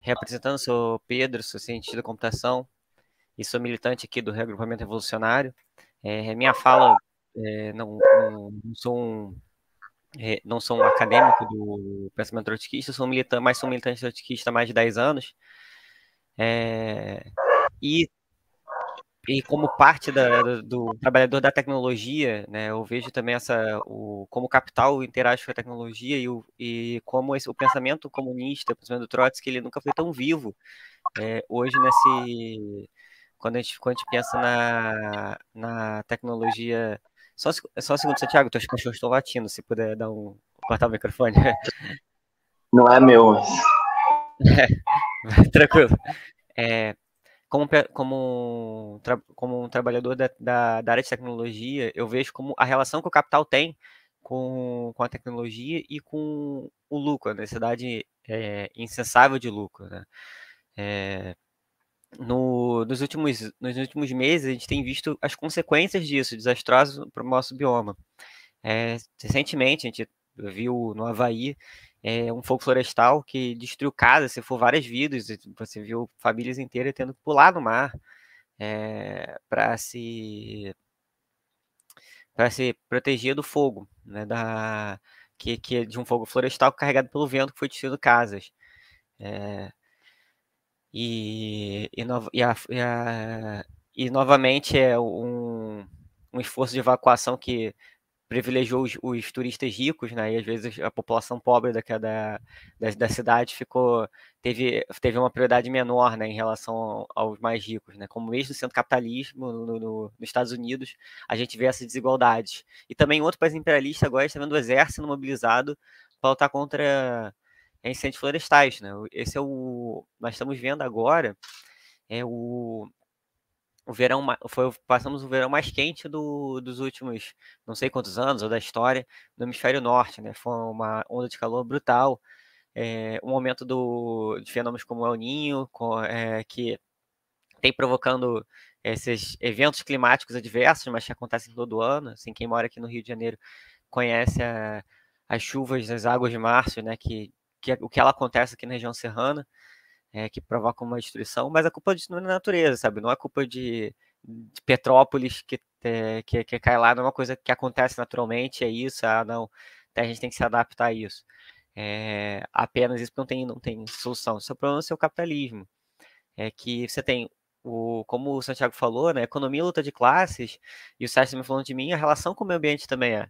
representando, sou Pedro, sou cientista da computação e sou militante aqui do Reagrupamento Revolucionário. Minha fala, não sou não sou um acadêmico do pensamento trotskista, sou um militante, mas sou um militante trotskista há mais de 10 anos. É, e, e como parte do trabalhador da tecnologia, né, eu vejo também como o capital interage com a tecnologia e como o pensamento comunista, o pensamento do Trotsky, ele nunca foi tão vivo. Hoje, quando a gente pensa na tecnologia. Só um segundo, Santiago, teus cachorros estão latindo, se puder cortar o microfone. Não é meu. Tranquilo. É, como um trabalhador da área de tecnologia, eu vejo como a relação que o capital tem com a tecnologia e com o lucro, a necessidade incensável de lucro, né? Nos últimos meses, a gente tem visto as consequências disso, desastrosas para o nosso bioma. Recentemente, a gente viu no Havaí um fogo florestal que destruiu casas, se for várias vidas, você viu famílias inteiras tendo que pular no mar para se proteger do fogo, né, que é de um fogo florestal carregado pelo vento que foi destruindo casas. E novamente um esforço de evacuação que privilegiou os turistas ricos, né? E às vezes a população pobre da cidade teve uma prioridade menor, né, em relação aos mais ricos, né? Como mesmo sendo capitalismo nos Estados Unidos, a gente vê essas desigualdades. E também outro país imperialista agora está vendo o exército sendo mobilizado para lutar contra incêndios florestais, né? Nós estamos vendo agora o verão passamos o verão mais quente dos últimos não sei quantos anos ou da história no hemisfério norte, né? Foi uma onda de calor brutal, um aumento de fenômenos como o El Niño, que tem provocando esses eventos climáticos adversos, mas que acontecem todo ano. Assim, quem mora aqui no Rio de Janeiro conhece as chuvas das águas de março, né? O que ela acontece aqui na região serrana, que provocam uma destruição, mas a culpa disso não é da natureza, sabe? Não é culpa de Petrópolis que cai lá, não é uma coisa que acontece naturalmente, é isso, não, a gente tem que se adaptar a isso. Apenas isso porque não tem solução. O seu problema é o seu capitalismo. Que você tem, como o Santiago falou, né, economia luta de classes, e o Sérgio me falando de mim, a relação com o meio ambiente também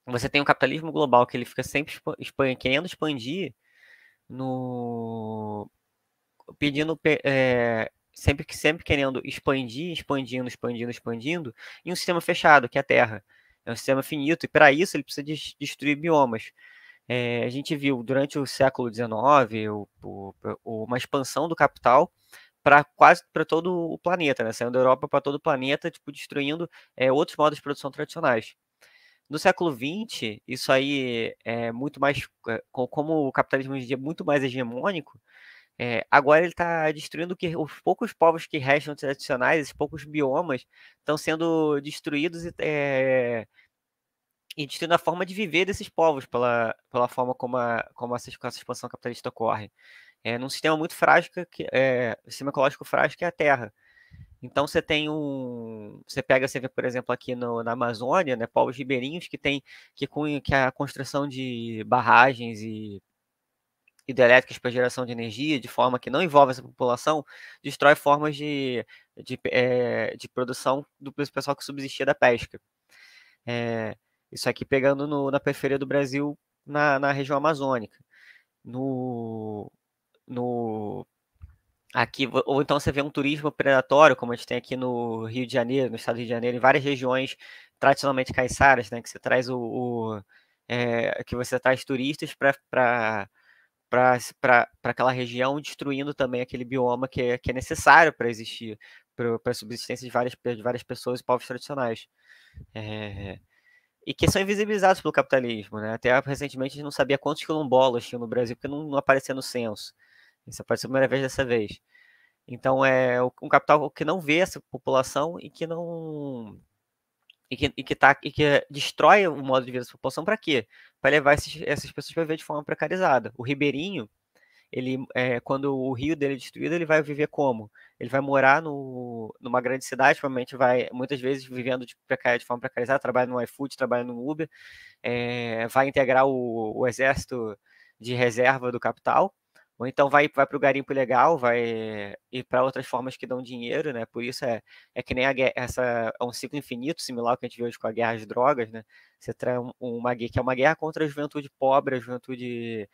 você tem um capitalismo global que ele fica sempre querendo expandir no pedindo sempre querendo expandindo em um sistema fechado, que é a Terra. É um sistema finito, e para isso ele precisa destruir biomas. A gente viu durante o século XIX uma expansão do capital quase para todo o planeta, né? Saindo da Europa para todo o planeta, tipo, destruindo outros modos de produção tradicionais. No século XX, isso aí é muito mais. Como o capitalismo hoje em dia é muito mais hegemônico, agora ele está destruindo os poucos povos que restam tradicionais, esses poucos biomas estão sendo destruídos e destruindo a forma de viver desses povos pela forma como essa expansão capitalista ocorre. Num sistema muito frágil, um sistema ecológico frágil que é a Terra. Então você vê, por exemplo, aqui na Amazônia, né, povos ribeirinhos que a construção de barragens e hidrelétricas para geração de energia, de forma que não envolve essa população, destrói formas de produção do pessoal que subsistia da pesca. Isso aqui pegando na periferia do Brasil, na região amazônica. No, no, Aqui, ou então você vê um turismo predatório, como a gente tem aqui no Rio de Janeiro, no estado do Rio de Janeiro, em várias regiões tradicionalmente caiçaras, né, que você traz que você traz turistas para aquela região, destruindo também aquele bioma que é necessário para existir, para a subsistência de várias pessoas e povos tradicionais. E que são invisibilizados pelo capitalismo, né? Até recentemente a gente não sabia quantos quilombolas tinham no Brasil, porque não aparecia no censo. Isso apareceu a primeira vez dessa vez. Então é um capital que não vê essa população e que não e que destrói o modo de vida dessa população para quê? Para levar essas pessoas para viver de forma precarizada. O ribeirinho, quando o rio dele é destruído, ele vai viver como? Ele vai morar numa grande cidade, provavelmente vai, muitas vezes, vivendo de forma precarizada, trabalha no iFood, trabalha no Uber, vai integrar o exército de reserva do capital, ou então vai para o garimpo ilegal, vai ir para outras formas que dão dinheiro, né? Por isso é que nem é um ciclo infinito, similar ao que a gente vê hoje com a guerra às drogas, né? Você traz que é uma guerra contra a juventude pobre, a juventude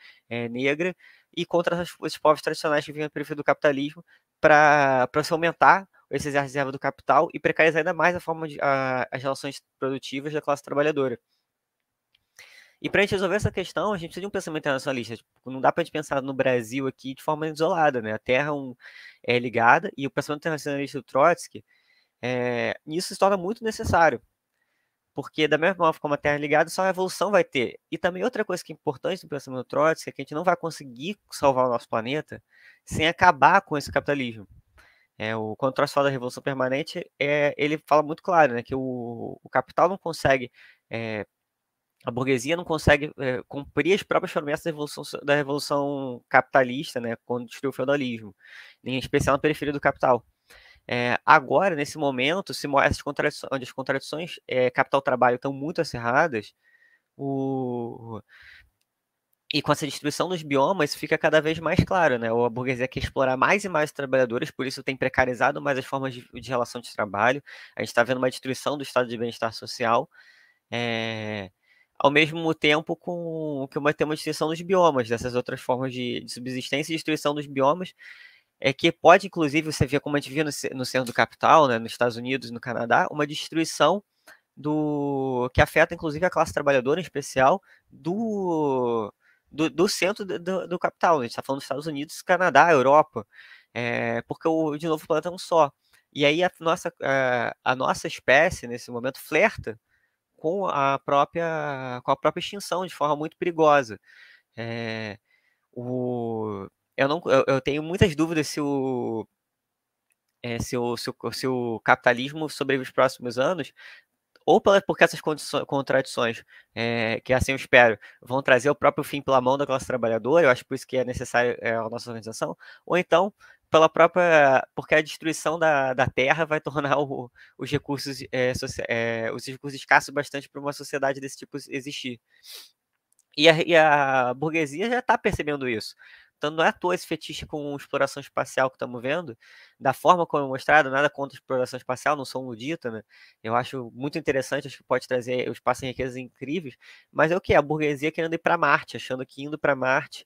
negra, e contra os povos tradicionais que vivem na periferia do capitalismo, para se aumentar esse exército de reserva do capital e precarizar ainda mais as relações produtivas da classe trabalhadora. E para a gente resolver essa questão, a gente precisa de um pensamento internacionalista. Tipo, não dá para a gente pensar no Brasil aqui de forma isolada, né? A Terra é ligada e o pensamento internacionalista do Trotsky, isso se torna muito necessário. Porque da mesma forma como a Terra é ligada, só a evolução vai ter. E também outra coisa que é importante no pensamento do Trotsky é que a gente não vai conseguir salvar o nosso planeta sem acabar com esse capitalismo. Quando o Trotsky fala da revolução permanente, ele fala muito claro, né, que o capital não consegue a burguesia não consegue cumprir as próprias promessas da revolução capitalista, né, quando destruiu o feudalismo, em especial na periferia do capital. Agora, nesse momento, onde as contradições capital-trabalho estão muito acirradas, e com essa destruição dos biomas, fica cada vez mais claro, né? A burguesia quer explorar mais e mais os trabalhadores, por isso tem precarizado mais as formas de relação de trabalho. A gente está vendo uma destruição do estado de bem-estar social, ao mesmo tempo que tem uma destruição dos biomas, dessas outras formas de subsistência e destruição dos biomas, que pode, inclusive, você vê como a gente via no centro do capital, né, nos Estados Unidos e no Canadá, uma destruição que afeta, inclusive, a classe trabalhadora, em especial, do centro do capital. A gente está falando dos Estados Unidos, Canadá, Europa, porque, de novo, o planeta é um só. E aí a nossa espécie, nesse momento, flerta com a própria extinção de forma muito perigosa. É, eu tenho muitas dúvidas se o capitalismo sobrevive os próximos anos, ou porque essas contradições, que assim eu espero, vão trazer o próprio fim pela mão da classe trabalhadora, eu acho por isso que é necessário a nossa organização, ou então porque a destruição da terra vai tornar os recursos escassos bastante para uma sociedade desse tipo existir. E a burguesia já está percebendo isso. Então não é à toa esse fetiche com exploração espacial que estamos vendo, da forma como é mostrado, nada contra a exploração espacial, não sou um ludita, né? Eu acho muito interessante, acho que pode trazer o espaço em riquezas incríveis, mas é o que? A burguesia querendo ir para Marte, achando que indo para Marte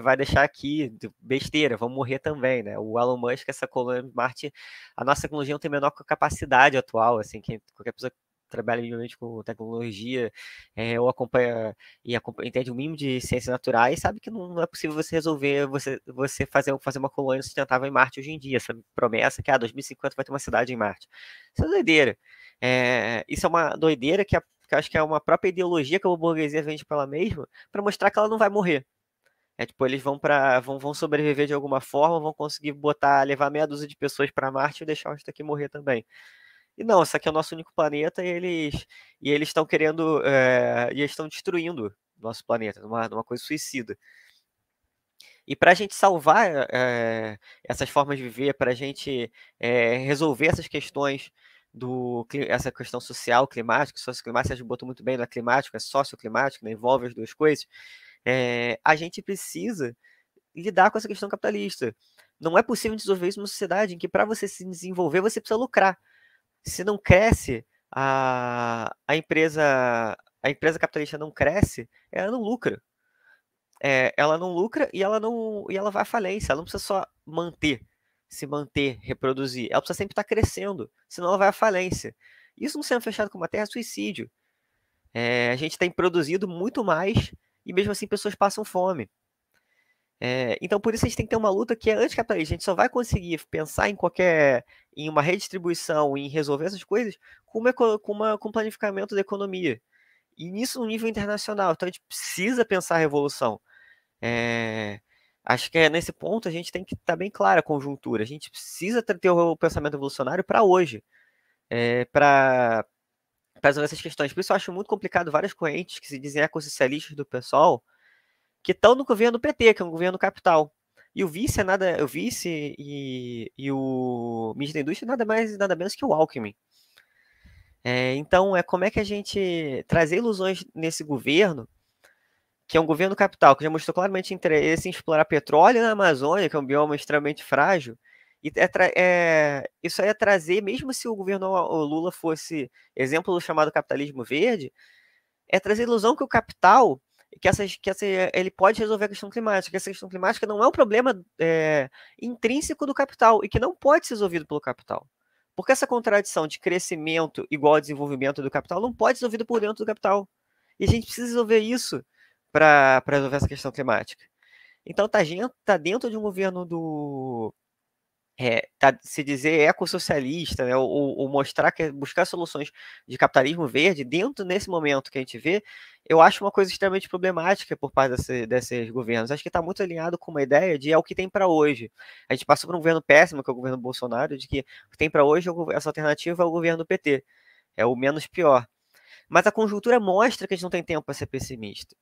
vai deixar aqui besteira, vamos morrer também, né? O Elon Musk, essa colônia de Marte, a nossa tecnologia não tem a menor capacidade atual, assim, qualquer pessoa que trabalha minimamente com tecnologia ou entende o mínimo de ciências naturais, sabe que não é possível você resolver, você fazer uma colônia sustentável em Marte hoje em dia. Essa promessa que 2050 vai ter uma cidade em Marte. Isso é doideira. Isso é uma doideira que eu acho que é uma própria ideologia que a burguesia vende para ela mesma, para mostrar que ela não vai morrer. Tipo, eles vão sobreviver de alguma forma, vão conseguir levar meia dúzia de pessoas para Marte e deixar o resto aqui morrer também. E não, esse aqui é o nosso único planeta e eles estão querendo, e eles estão destruindo o nosso planeta, numa coisa suicida. E para a gente salvar essas formas de viver, para a gente resolver essas questões essa questão social, climática, socioclimática, a gente botou muito bem na climática, é socioclimática, né, envolve as duas coisas, a gente precisa lidar com essa questão capitalista. Não é possível desenvolver isso numa sociedade em que, para você se desenvolver, você precisa lucrar. Se não cresce, a empresa capitalista não cresce, ela não lucra. Ela não lucra e ela vai à falência. Ela não precisa só se manter, reproduzir. Ela precisa sempre estar crescendo, senão ela vai à falência. Isso não sendo fechado com uma terra é suicídio. A gente tem produzido muito mais e mesmo assim pessoas passam fome. Então, por isso a gente tem que ter uma luta que é anticapitalista. A gente só vai conseguir pensar em uma redistribuição, em resolver essas coisas com planificamento da economia. E nisso no nível internacional. Então a gente precisa pensar a revolução. Acho que nesse ponto a gente tem que estar bem clara a conjuntura. A gente precisa ter o pensamento revolucionário para hoje, para resolver essas questões. Por isso eu acho muito complicado várias correntes que se dizem ecossocialistas do pessoal que estão no governo PT, que é um governo capital. E o vice e o ministro da Indústria nada mais nada menos que o Alckmin. Então, como é que a gente trazer ilusões nesse governo, que é um governo capital, que já mostrou claramente interesse em explorar petróleo na Amazônia, que é um bioma extremamente frágil, e isso aí é trazer, mesmo se o governo o Lula fosse exemplo do chamado capitalismo verde, é trazer a ilusão que o capital, ele pode resolver a questão climática, que essa questão climática não é um problema intrínseco do capital e que não pode ser resolvido pelo capital. Porque essa contradição de crescimento igual a desenvolvimento do capital não pode ser resolvida por dentro do capital. E a gente precisa resolver isso para resolver essa questão climática. Então tá dentro de um governo se dizer ecossocialista, né, ou mostrar que buscar soluções de capitalismo verde dentro nesse momento que a gente vê, eu acho uma coisa extremamente problemática por parte desses governos. Acho que está muito alinhado com uma ideia de o que tem para hoje. A gente passou por um governo péssimo, que é o governo Bolsonaro, de que o que tem para hoje, essa alternativa é o governo do PT. É o menos pior. Mas a conjuntura mostra que a gente não tem tempo para ser pessimista.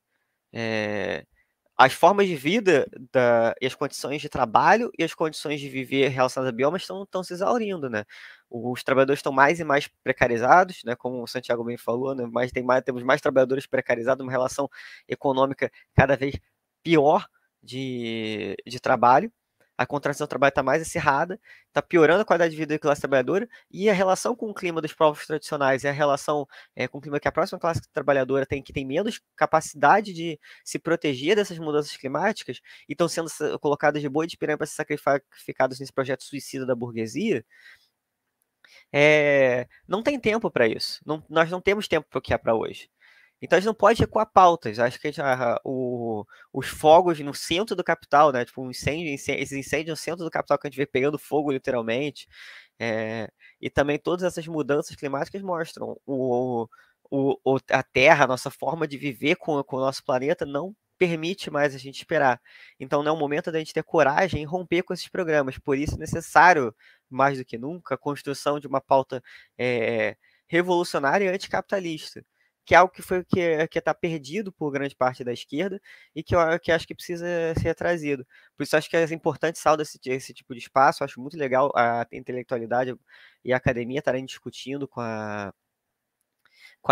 As formas de vida e as condições de trabalho e as condições de viver relacionadas a biomas estão se exaurindo, né? Os trabalhadores estão mais e mais precarizados, né? Como o Santiago bem falou, né? Temos mais trabalhadores precarizados, uma relação econômica cada vez pior de trabalho. A contratação do trabalho está mais acirrada, está piorando a qualidade de vida da classe trabalhadora e a relação com o clima dos povos tradicionais e a relação com o clima que a próxima classe trabalhadora tem, que tem menos capacidade de se proteger dessas mudanças climáticas e estão sendo colocadas de boi de piranha para ser sacrificados nesse projeto suicida da burguesia, não tem tempo para isso. Nós não temos tempo para o que é para hoje. Então a gente não pode recuar pautas. Acho que os fogos no centro do capital, né? Tipo, esses incêndios no centro do capital que a gente vê pegando fogo literalmente, e também todas essas mudanças climáticas mostram a Terra, a nossa forma de viver com o nosso planeta não permite mais a gente esperar. Então não é o momento da gente ter coragem em romper com esses programas. Por isso é necessário, mais do que nunca, a construção de uma pauta revolucionária e anticapitalista, que é algo que está perdido por grande parte da esquerda e que acho que precisa ser trazido. Por isso acho que é importante saudar esse tipo de espaço, acho muito legal a intelectualidade e a academia estarem discutindo com a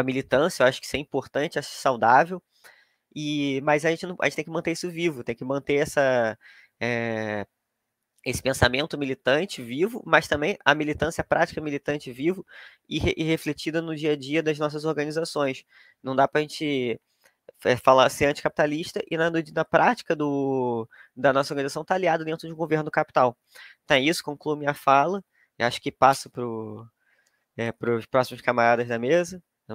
militância, eu acho que isso é importante, acho saudável, mas a gente tem que manter isso vivo, tem que manter esse pensamento militante vivo, mas também a militância prática militante vivo e refletida no dia a dia das nossas organizações. Não dá para a gente falar ser anticapitalista e na prática da nossa organização estar aliado dentro de um governo capital. Então é isso, concluo minha fala. Eu acho que passo para os próximos camaradas da mesa.